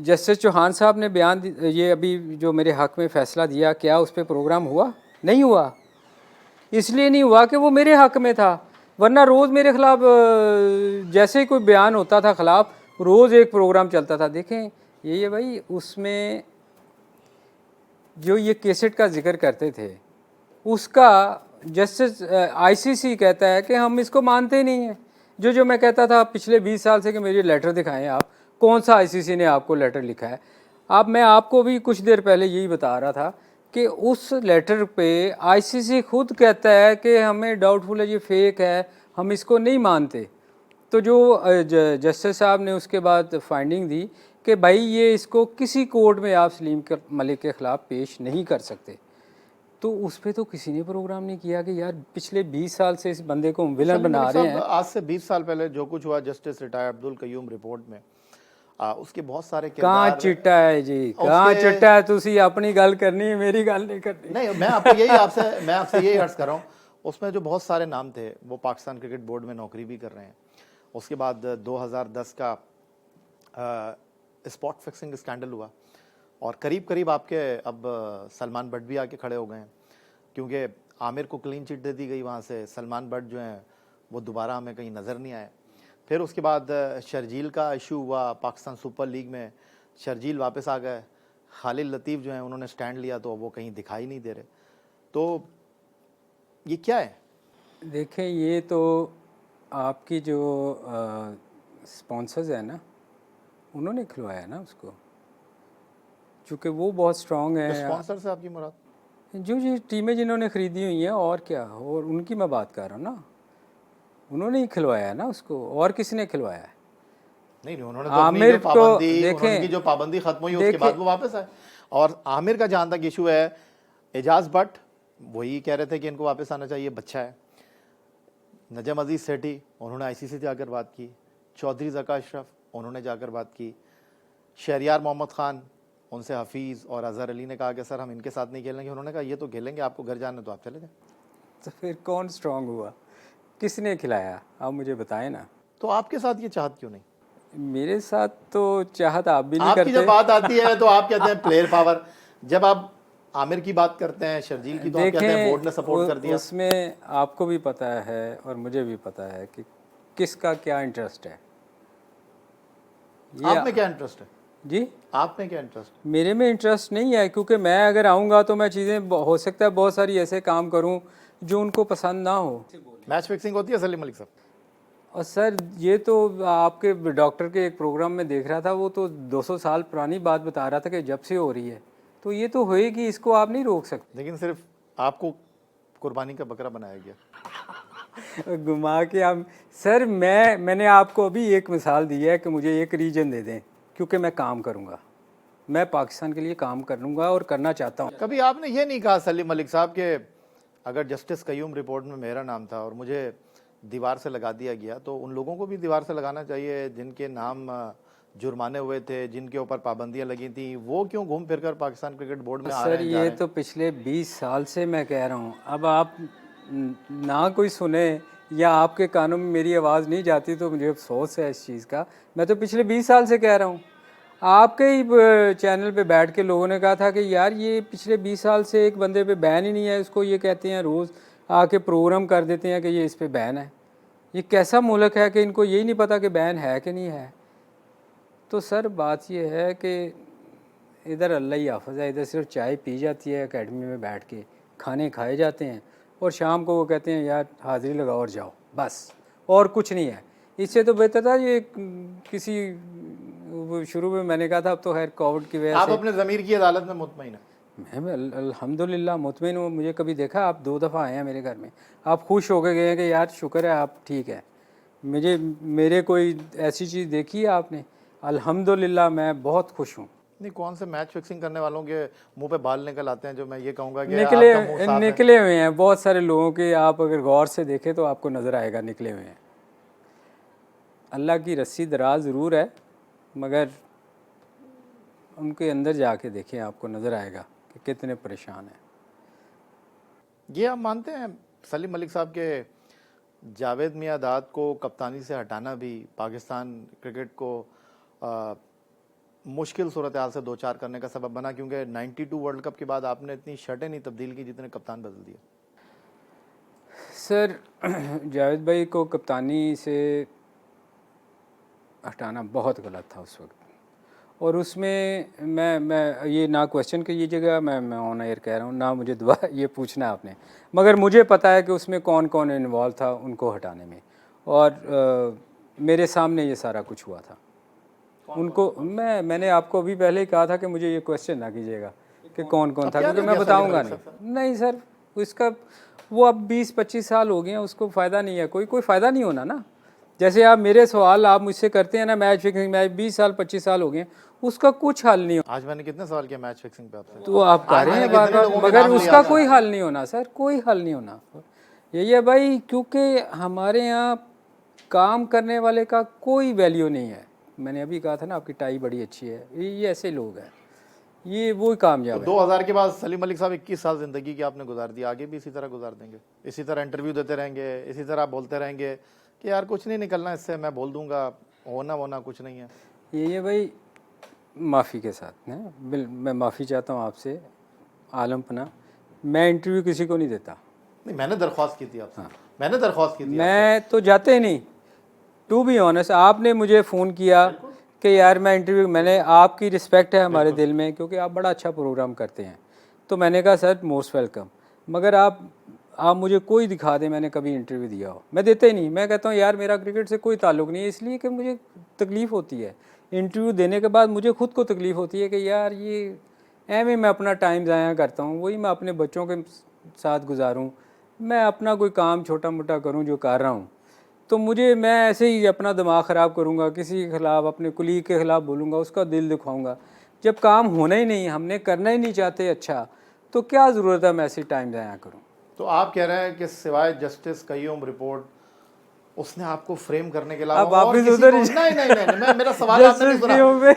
जस्टिस चौहान साहब ने बयान ये अभी जो मेरे हक में फ़ैसला दिया, क्या उस पर प्रोग्राम हुआ? नहीं हुआ। इसलिए नहीं हुआ कि वो मेरे हक में था, वरना रोज़ मेरे ख़िलाफ़ जैसे ही कोई बयान होता था ख़िलाफ़, रोज़ एक प्रोग्राम चलता था। देखें ये है भाई, उसमें जो ये केसेट का जिक्र करते थे उसका जस्टिस आईसीसी कहता है कि हम इसको मानते नहीं हैं। जो मैं कहता था पिछले 20 साल से कि मेरी लेटर दिखाएं आप, कौन सा आईसीसी ने आपको लेटर लिखा है? अब मैं आपको भी कुछ देर पहले यही बता रहा था कि उस लेटर पे आईसीसी खुद कहता है कि हमें डाउटफुल है, ये फेक है, हम इसको नहीं मानते। तो जो जस्टिस साहब ने उसके बाद फाइंडिंग दी कि भाई ये इसको किसी कोर्ट में आप सलीम मलिक के ख़िलाफ़ पेश नहीं कर सकते। तो उस पर तो किसी ने प्रोग्राम नहीं किया कि यार पिछले 20 साल से इस बंदे को हम विलन बना रहे हैं। आज से 20 साल पहले जो कुछ हुआ justice retired Abdul Qayyum report में, उसके बहुत सारे कहाँ किरदार। चिट्टा है जी, कहाँ चिट्टा है? तुसी अपनी गल करनी है, मेरी गल नहीं करनी। नहीं, मैं आपसे यही अर्ज कर रहा हूँ, उसमें जो बहुत सारे नाम थे वो पाकिस्तान क्रिकेट बोर्ड में नौकरी भी कर रहे हैं। उसके बाद 2010 का स्पॉट फिक्सिंग स्कैंडल हुआ और करीब करीब आपके अब सलमान बट भी आके खड़े हो गए हैं, क्योंकि आमिर को क्लीन चिट दे दी गई वहाँ से। सलमान बट जो हैं वो दोबारा हमें कहीं नज़र नहीं आए। फिर उसके बाद शर्जील का इशू हुआ पाकिस्तान सुपर लीग में, शर्जील वापस आ गए। खालिद लतीफ़ जो हैं उन्होंने स्टैंड लिया तो वो कहीं दिखाई नहीं दे रहे। तो ये क्या है? देखें, ये तो आपकी जो स्पॉन्सर्स है ना, उन्होंने खिलवाया ना उसको, चूँकि वो बहुत स्ट्रॉन्ग है। स्पॉन्सर से आपकी मुराद? जो जी टीमें जिन्होंने ख़रीदी हुई हैं, और क्या, और उनकी मैं बात कर रहा हूँ ना, उन्होंने ही खिलवाया ना उसको, और किसने खिलवाया है? नहीं, उन्होंने तो आमिर अपनी जो पाबंदी, देखें, उनकी जो पाबंदी खत्म हुई उसके बाद वो वापस आए। और आमिर का जहाँ तक इशू है, एजाज भट्ट वही कह रहे थे कि इनको वापस आना चाहिए, बच्चा है। नजम अजीज सेठी उन्होंने आईसीसी से जाकर बात की। चौधरी ज़का अशरफ उन्होंने जाकर बात की। शहरियार मोहम्मद ख़ान, उनसे हफीज़ और अज़हर अली ने कहा कि सर हम इनके साथ नहीं खेलेंगे। उन्होंने कहा ये तो खेलेंगे, आपको घर जाना तो आप चले जाए। तो फिर कौन स्ट्रांग हुआ, किसने खिलाया, आप मुझे बताएं ना। तो आपके साथ ये चाहत क्यों नहीं? मेरे साथ तो चाहत आप भी नहीं आपकी करते। जब बात आती है तो आप कहते हैं प्लेयर पावर, जब आप आमिर की बात करते हैं, शर्जील की, तो आप कहते हैं बोर्ड ने सपोर्ट कर दिया। उसमें आपको भी पता है और मुझे भी पता है कि किसका क्या इंटरेस्ट है। आप में क्या इंटरेस्ट है जी? आप में क्या इंटरेस्ट? मेरे में इंटरेस्ट नहीं है, क्योंकि मैं अगर आऊँगा तो मैं चीज़ें, हो सकता है बहुत सारी ऐसे काम करूँ जो उनको पसंद ना हो। मैच फिक्सिंग होती है सलीम मलिक साहब? और सर ये तो आपके डॉक्टर के एक प्रोग्राम में देख रहा था, वो तो 200 साल पुरानी बात बता रहा था कि जब से हो रही है, तो ये तो होएगी, इसको आप नहीं रोक सकते। लेकिन सिर्फ आपको कुर्बानी का बकरा बनाया गया। घुमा के हम, सर मैंने आपको अभी एक मिसाल दी है कि मुझे एक रीजन दे दें, क्योंकि मैं काम करूँगा, मैं पाकिस्तान के लिए काम करूँगा और करना चाहता हूँ। कभी आपने ये नहीं कहा सलीम मलिक साहब कि अगर जस्टिस कयूम रिपोर्ट में मेरा नाम था और मुझे दीवार से लगा दिया गया, तो उन लोगों को भी दीवार से लगाना चाहिए जिनके नाम जुर्माने हुए थे, जिनके ऊपर पाबंदियां लगी थी? वो क्यों घूम फिर कर पाकिस्तान क्रिकेट बोर्ड में आ रहे सर हैं, जा ये रहे हैं? तो पिछले 20 साल से मैं कह रहा हूँ। अब आप ना कोई सुने या आपके कानों में मेरी आवाज़ नहीं जाती तो मुझे अफसोस है इस चीज़ का। मैं तो पिछले 20 साल से कह रहा हूँ। आपके ही चैनल पे बैठ के लोगों ने कहा था कि यार ये पिछले 20 साल से एक बंदे पे बैन ही नहीं है, इसको ये कहते हैं रोज़ आके प्रोग्राम कर देते हैं कि ये इस पे बैन है। ये कैसा मुल्क है कि इनको यही नहीं पता कि बैन है कि नहीं है। तो सर बात ये है कि इधर अल्लाह ही हाफ़िज़ है, इधर सिर्फ चाय पी जाती है एकेडमी में बैठ के, खाने खाए जाते हैं और शाम को वो कहते हैं यार हाज़िरी लगाओ और जाओ, बस और कुछ नहीं है। इससे तो बेहतर था ये किसी वो शुरू में मैंने कहा था, अब तो खैर कोविड की वजह आप से अपने ज़मीर की अदालत में मुतमईन हैं? मैं अल्हम्दुलिल्लाह मुतमईन हूँ। मुझे कभी देखा, आप 2 दफ़ा आए हैं मेरे घर में, आप खुश हो के गए हैं कि यार शुक्र है आप ठीक है। मुझे मेरे कोई ऐसी चीज़ देखी है आपने? अल्हम्दुलिल्लाह मैं बहुत खुश हूँ। नहीं, कौन से मैच फिक्सिंग करने वालों के मुंह पे बाल निकल आते हैं जो मैं ये कहूँगा कि निकले आपका मुंह साफ है। निकले हुए हैं बहुत सारे लोगों के, आप अगर गौर से देखें तो आपको नज़र आएगा निकले हुए हैं। अल्लाह की रस्सी दराज ज़रूर है, मगर उनके अंदर जाके देखें आपको नज़र आएगा कि कितने परेशान हैं। ये आप मानते हैं सलीम मलिक साहब के जावेद मियाँदाद को कप्तानी से हटाना भी पाकिस्तान क्रिकेट को मुश्किल सूरत हाल से दो चार करने का सबब बना, क्योंकि 92 वर्ल्ड कप के बाद आपने इतनी शर्टें नहीं तब्दील की जितने कप्तान बदल दिए? सर जावेद भाई को कप्तानी से हटाना बहुत गलत था उस वक्त, और उसमें मैं ये ना क्वेश्चन कीजिएगा, मैं ऑन एयर कह रहा हूँ, ना मुझे दोबारा ये पूछना है आपने, मगर मुझे पता है कि उसमें कौन कौन इन्वॉल्व था उनको हटाने में, और मेरे सामने ये सारा कुछ हुआ था। उनको मैंने आपको अभी पहले ही कहा था कि मुझे ये क्वेश्चन ना कीजिएगा कि कौन कौन था, क्योंकि मैं बताऊंगा नहीं सर। इसका वो अब 20-25 साल हो गए हैं, उसको फ़ायदा नहीं है, कोई फ़ायदा नहीं होना ना। जैसे आप मेरे सवाल आप मुझसे करते हैं ना, मैच फिक्सिंग, मैच 20 साल 25 साल हो गए, उसका कुछ हल नहीं हो। आज मैंने कितने सवाल किया मैच फिक्सिंग पे आपसे? तो आप कह रहे हैं बार बार, मगर उसका कोई हल नहीं होना सर, कोई हल नहीं होना। यही है भाई, क्योंकि हमारे यहाँ काम करने वाले का कोई वैल्यू नहीं है। मैंने अभी कहा था ना आपकी टाई बड़ी अच्छी है, ये ऐसे लोग हैं, ये वो कामयाब है। 2000 के बाद सलीम मलिक साहब 21 साल ज़िंदगी की आपने गुजार दी, आगे भी इसी तरह गुजार देंगे? इसी तरह इंटरव्यू देते रहेंगे, इसी तरह बोलते रहेंगे कि यार कुछ नहीं निकलना इससे, मैं बोल दूंगा, होना वोना कुछ नहीं है? ये भाई माफ़ी के साथ हैं, मैं माफ़ी चाहता हूँ आपसे आलम पना, मैं इंटरव्यू किसी को नहीं देता। नहीं, मैंने दरख्वास्त की थी आपसे। मैंने दरख्वास्त की थी मैं तो जाते ही नहीं, टू बी ऑनेस्ट। आपने मुझे फ़ोन किया कि यार मैं इंटरव्यू, मैंने आपकी रिस्पेक्ट है हमारे दिल में, क्योंकि आप बड़ा अच्छा प्रोग्राम करते हैं, तो मैंने कहा सर मोस्ट वेलकम। मगर आप मुझे कोई दिखा दें मैंने कभी इंटरव्यू दिया हो, मैं देते ही नहीं। मैं कहता हूँ यार मेरा क्रिकेट से कोई ताल्लुक़ नहीं है, इसलिए कि मुझे तकलीफ़ होती है इंटरव्यू देने के बाद, मुझे ख़ुद को तकलीफ़ होती है कि यार ये एम मैं अपना टाइम ज़ाया करता हूँ, वही मैं अपने बच्चों के साथ गुजारूँ, मैं अपना कोई काम छोटा मोटा करूँ जो कर रहा हूँ, तो मुझे मैं ऐसे ही अपना दिमाग ख़राब करूँगा, किसी के ख़िलाफ़, अपने कुलीग के ख़िलाफ़ बोलूँगा, उसका दिल दुखाऊँगा। जब काम होना ही नहीं, हमने करना ही नहीं चाहते अच्छा, तो क्या ज़रूरत है मैं ऐसे टाइम ज़ाया करूँ? तो आप कह रहे हैं कि सिवाय जस्टिस कय्यूम रिपोर्ट उसने आपको फ्रेम करने के अलावा और किसी को? नहीं नहीं नहीं, मेरा सवाल आपने नहीं सुना,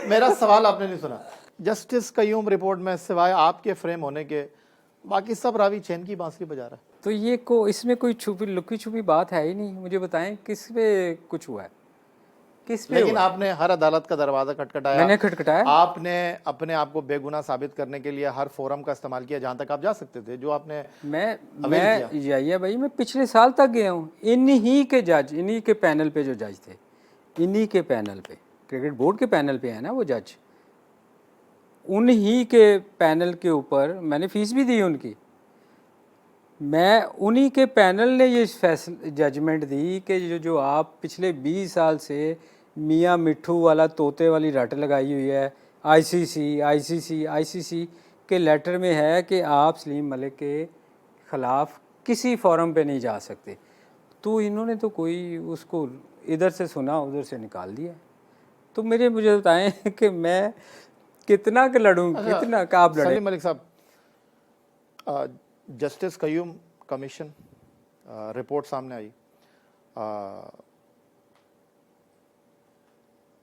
मेरा सवाल आपने नहीं सुना। जस्टिस कय्यूम रिपोर्ट में सिवाय आपके फ्रेम होने के बाकी सब रावी चैन की बांसुरी बजा रहा है। तो ये इसमें कोई छुपी लुकी छुपी बात है ही नहीं। मुझे बताएं किस पे कुछ हुआ है, किस पे? लेकिन आपने हर अदालत का दरवाजा खटखटाया, मैंने खटखटाया। आपने अपने आप को बेगुनाह साबित करने के लिए हर फोरम का इस्तेमाल किया जहां तक आप जा सकते थे, जो आपने मैं यही भाई, मैं पिछले साल तक गया हूँ। इन्हीं के जज, इन्हीं के पैनल पे जो जज थे, इन्हीं के पैनल पे, क्रिकेट बोर्ड के पैनल पे है ना वो जज, उन्हीं के पैनल के ऊपर मैंने फीस भी दी उनकी। मैं उन्हीं के पैनल ने ये जजमेंट दी कि जो आप पिछले 20 साल से मियाँ मिट्ठू वाला तोते वाली रट लगाई हुई है, आईसीसी के लेटर में है कि आप सलीम मलिक के ख़िलाफ़ किसी फोरम पे नहीं जा सकते, तो इन्होंने तो कोई उसको इधर से सुना उधर से निकाल दिया। तो मुझे बताएं कि मैं कितना के लड़ूं, कितना का आप लड़े? सलीम मलिक साहब, जस्टिस कय्यूम कमीशन रिपोर्ट सामने आई,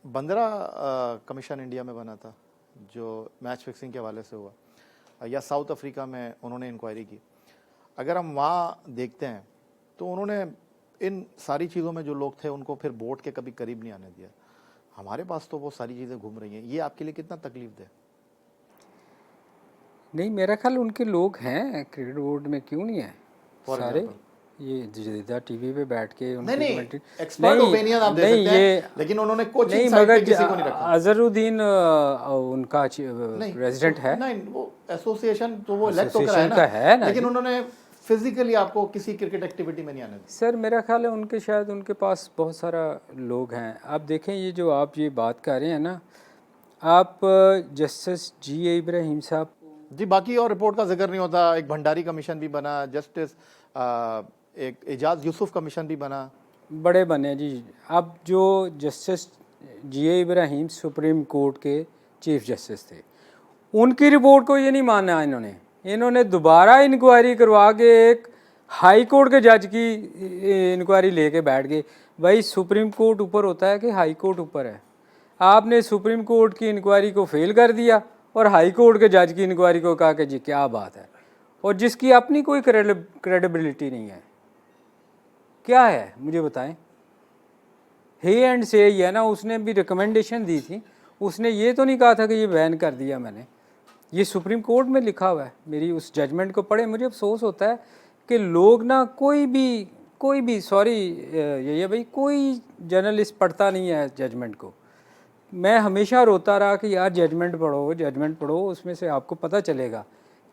बंदरा कमीशन इंडिया में बना था जो मैच फिक्सिंग के हवाले से हुआ, या साउथ अफ्रीका में उन्होंने इंक्वायरी की। अगर हम वहाँ देखते हैं तो उन्होंने इन सारी चीज़ों में जो लोग थे उनको फिर बोर्ड के कभी करीब नहीं आने दिया। हमारे पास तो वो सारी चीज़ें घूम रही हैं, ये आपके लिए कितना तकलीफ दे? नहीं, मेरा ख्याल उनके लोग हैं क्रिकेट बोर्ड में, क्यों नहीं है सारे। ये जदीदा टीवी पे बैठ के उनकी नहीं कमेंट्री एक्सपर्ट ओपिनियन आप दे नहीं सकते ये हैं, लेकिन उन्होंने कोचिंग नहीं, साइड पे मगर किसी को नहीं रखा। अजहरुद्दीन उनका नहीं प्रेसिडेंट है, नहीं, वो एसोसिएशन तो वो इलेक्ट होकर एसोसिएशन आया का है ना, ना लेकिन जी। उन्होंने फिजिकली आपको किसी क्रिकेट एक्टिविटी में नहीं आने दिया। सर मेरा ख्याल है उनके शायद उनके पास बहुत सारा लोग हैं। आप देखें ये जो आप ये बात कर रहे हैं ना, आप जस्टिस जी इब्राहिम साहब, जी बाकी और रिपोर्ट का जिक्र नहीं होता। एक भंडारी कमीशन भी बना, जस्टिस एक एजाज यूसुफ कमीशन भी बना, बड़े बने जी। अब जो justice G Ibrahim supreme court के चीफ जस्टिस थे, उनकी रिपोर्ट को ये नहीं माना इन्होंने दोबारा इंक्वायरी करवा के एक हाई कोर्ट के जज की इंक्वायरी लेके बैठ गए। भाई सुप्रीम कोर्ट ऊपर होता है कि हाई कोर्ट ऊपर है? आपने सुप्रीम कोर्ट की इंक्वायरी को फेल कर दिया और हाई कोर्ट के जज की इंक्वायरी को कहा कि जी क्या बात है, और जिसकी अपनी कोई क्रेडिबिलिटी नहीं है। क्या है मुझे बताएं। हे एंड से ही है ना, उसने भी रिकमेंडेशन दी थी, उसने ये तो नहीं कहा था कि ये बैन कर दिया मैंने। ये सुप्रीम कोर्ट में लिखा हुआ है। मेरी उस जजमेंट को पढ़े, मुझे अफसोस होता है कि लोग ना कोई भी सॉरी ये भाई कोई जर्नलिस्ट पढ़ता नहीं है जजमेंट को। मैं हमेशा रोता रहा कि यार जजमेंट पढ़ो, उसमें से आपको पता चलेगा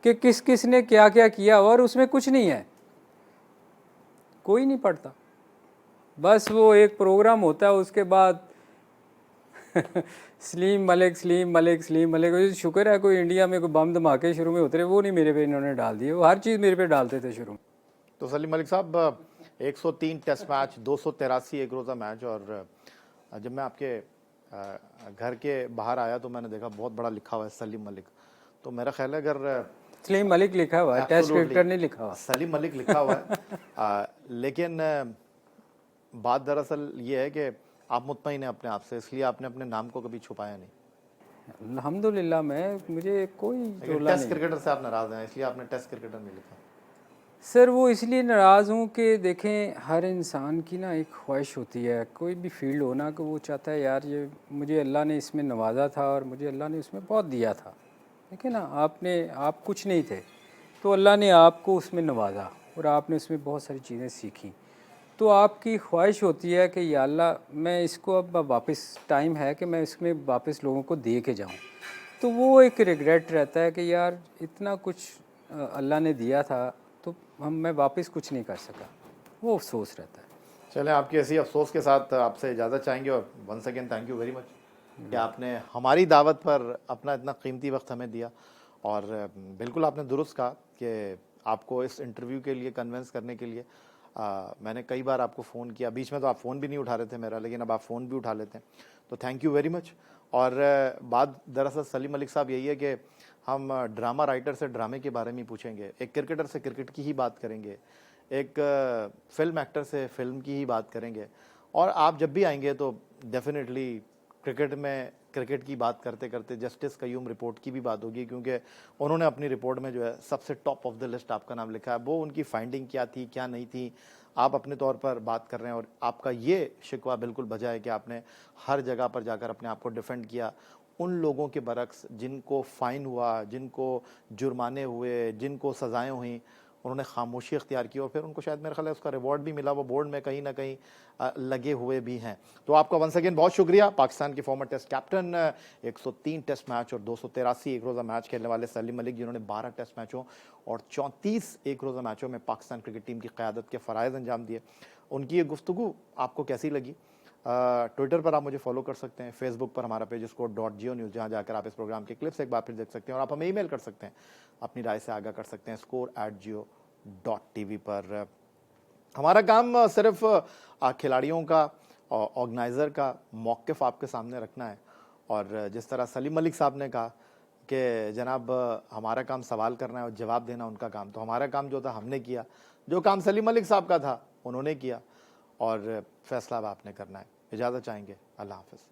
कि किस किस ने क्या क्या किया, और उसमें कुछ नहीं है, कोई नहीं पढ़ता। बस वो एक प्रोग्राम होता है, उसके बाद सलीम मलिक। शुक्र है कोई इंडिया में कोई बम धमाके शुरू में उतरे, वो नहीं मेरे पे इन्होंने डाल दिए। वो हर चीज़ मेरे पे डालते थे शुरू में। तो सलीम मलिक साहब 103 टेस्ट मैच, 283 एक रोज़ा मैच, और जब मैं आपके घर के बाहर आया तो मैंने देखा बहुत बड़ा लिखा हुआ है सलीम मलिक। तो मेरा ख्याल है अगर सलीम मलिक लिखा हुआ है, टेस्ट क्रिकेटर नहीं लिखा हुआ, सलीम मलिक लिखा हुआ है। लेकिन बात दरअसल ये है कि आप मुतमईन हैं अपने आप से, इसलिए आपने अपने नाम को कभी छुपाया नहीं। अल्हम्दुलिल्लाह। मुझे कोई रोला टेस्ट नहीं। क्रिकेटर से आप नाराज हैं, इसलिए आपने टेस्ट क्रिकेटर नहीं लिखा। सर वो इसलिए नाराज़ हूँ कि देखें, हर इंसान की ना एक ख्वाहिश होती है, कोई भी फील्ड हो ना, कि वो चाहता है यार ये मुझे अल्लाह ने इसमें नवाजा था और मुझे अल्लाह ने उसमें बहुत दिया था। देखिए ना, आप कुछ नहीं थे तो अल्लाह ने आपको उसमें नवाजा और आपने उसमें बहुत सारी चीज़ें सीखी। तो आपकी ख्वाहिश होती है कि या अल्लाह मैं इसको अब वापस टाइम है कि मैं इसमें वापस लोगों को दे के जाऊँ। तो वो एक रिग्रेट रहता है कि यार इतना कुछ अल्लाह ने दिया था तो मैं वापस कुछ नहीं कर सका, वो अफसोस रहता है। चलें, आपकी ऐसी अफसोस के साथ आपसे इजाज़त चाहेंगे, और once again thank you very much कि आपने हमारी दावत पर अपना इतना कीमती वक्त हमें दिया। और बिल्कुल आपने दुरुस्त कहा कि आपको इस इंटरव्यू के लिए कन्विंस करने के लिए मैंने कई बार आपको फ़ोन किया। बीच में तो आप फ़ोन भी नहीं उठा रहे थे मेरा, लेकिन अब आप फ़ोन भी उठा लेते हैं, तो थैंक यू वेरी मच। और बात दरअसल सलीम मलिक साहब यही है कि हम ड्रामा राइटर से ड्रामे के बारे में ही पूछेंगे, एक क्रिकेटर से क्रिकेट की ही बात करेंगे, एक फिल्म एक्टर से फिल्म की ही बात करेंगे। और आप जब भी आएंगे तो डेफिनेटली क्रिकेट की बात करते करते जस्टिस कयूम रिपोर्ट की भी बात होगी, क्योंकि उन्होंने अपनी रिपोर्ट में जो है सबसे टॉप ऑफ द लिस्ट आपका नाम लिखा है। वो उनकी फाइंडिंग क्या थी क्या नहीं थी, आप अपने तौर पर बात कर रहे हैं, और आपका ये शिकवा बिल्कुल बजा है कि आपने हर जगह पर जाकर अपने आप को डिफेंड किया उन लोगों के बरक्स जिनको फ़ाइन हुआ, जिनको जुर्माने हुए, जिनको सज़ाएँ हुई, उन्होंने खामोशी अख्तियार की, और फिर उनको शायद मेरा ख्याल है उसका रिवॉर्ड भी मिला। वो बोर्ड में कहीं ना कहीं लगे हुए भी हैं। तो आपका वंस अगेन बहुत शुक्रिया। पाकिस्तान के former test captain, 103 test match और 283 एक रोज़ा मैच खेलने वाले सलीम मलिक, जिन्होंने 12 टेस्ट मैचों और 34 एक रोज़ा मैचों में पाकिस्तान क्रिकेट टीम की क़यादत के फ़राइज़ अंजाम दिए। उनकी ये गुफ्तगू आपको कैसी लगी? ट्विटर पर आप मुझे फॉलो कर सकते हैं, फेसबुक पर हमारा पेज score.geo-news, जहाँ जाकर आप इस प्रोग्राम के क्लिप्स एक बार फिर देख सकते हैं, और आप हमें ईमेल कर सकते हैं, अपनी राय से आगाह कर सकते हैं score@geo.tv पर। हमारा काम सिर्फ खिलाड़ियों का, ऑर्गेनाइज़र का मौक़िफ़ आपके सामने रखना है, और जिस तरह सलीम मलिक साहब ने कहा कि जनाब हमारा काम सवाल करना है और जवाब देना उनका काम, तो हमारा काम जो था हमने किया, जो काम सलीम मलिक साहब का था उन्होंने किया, और फैसला अब आपने करना है। इजाज़त चाहेंगे। अल्लाह हाफ़िज़।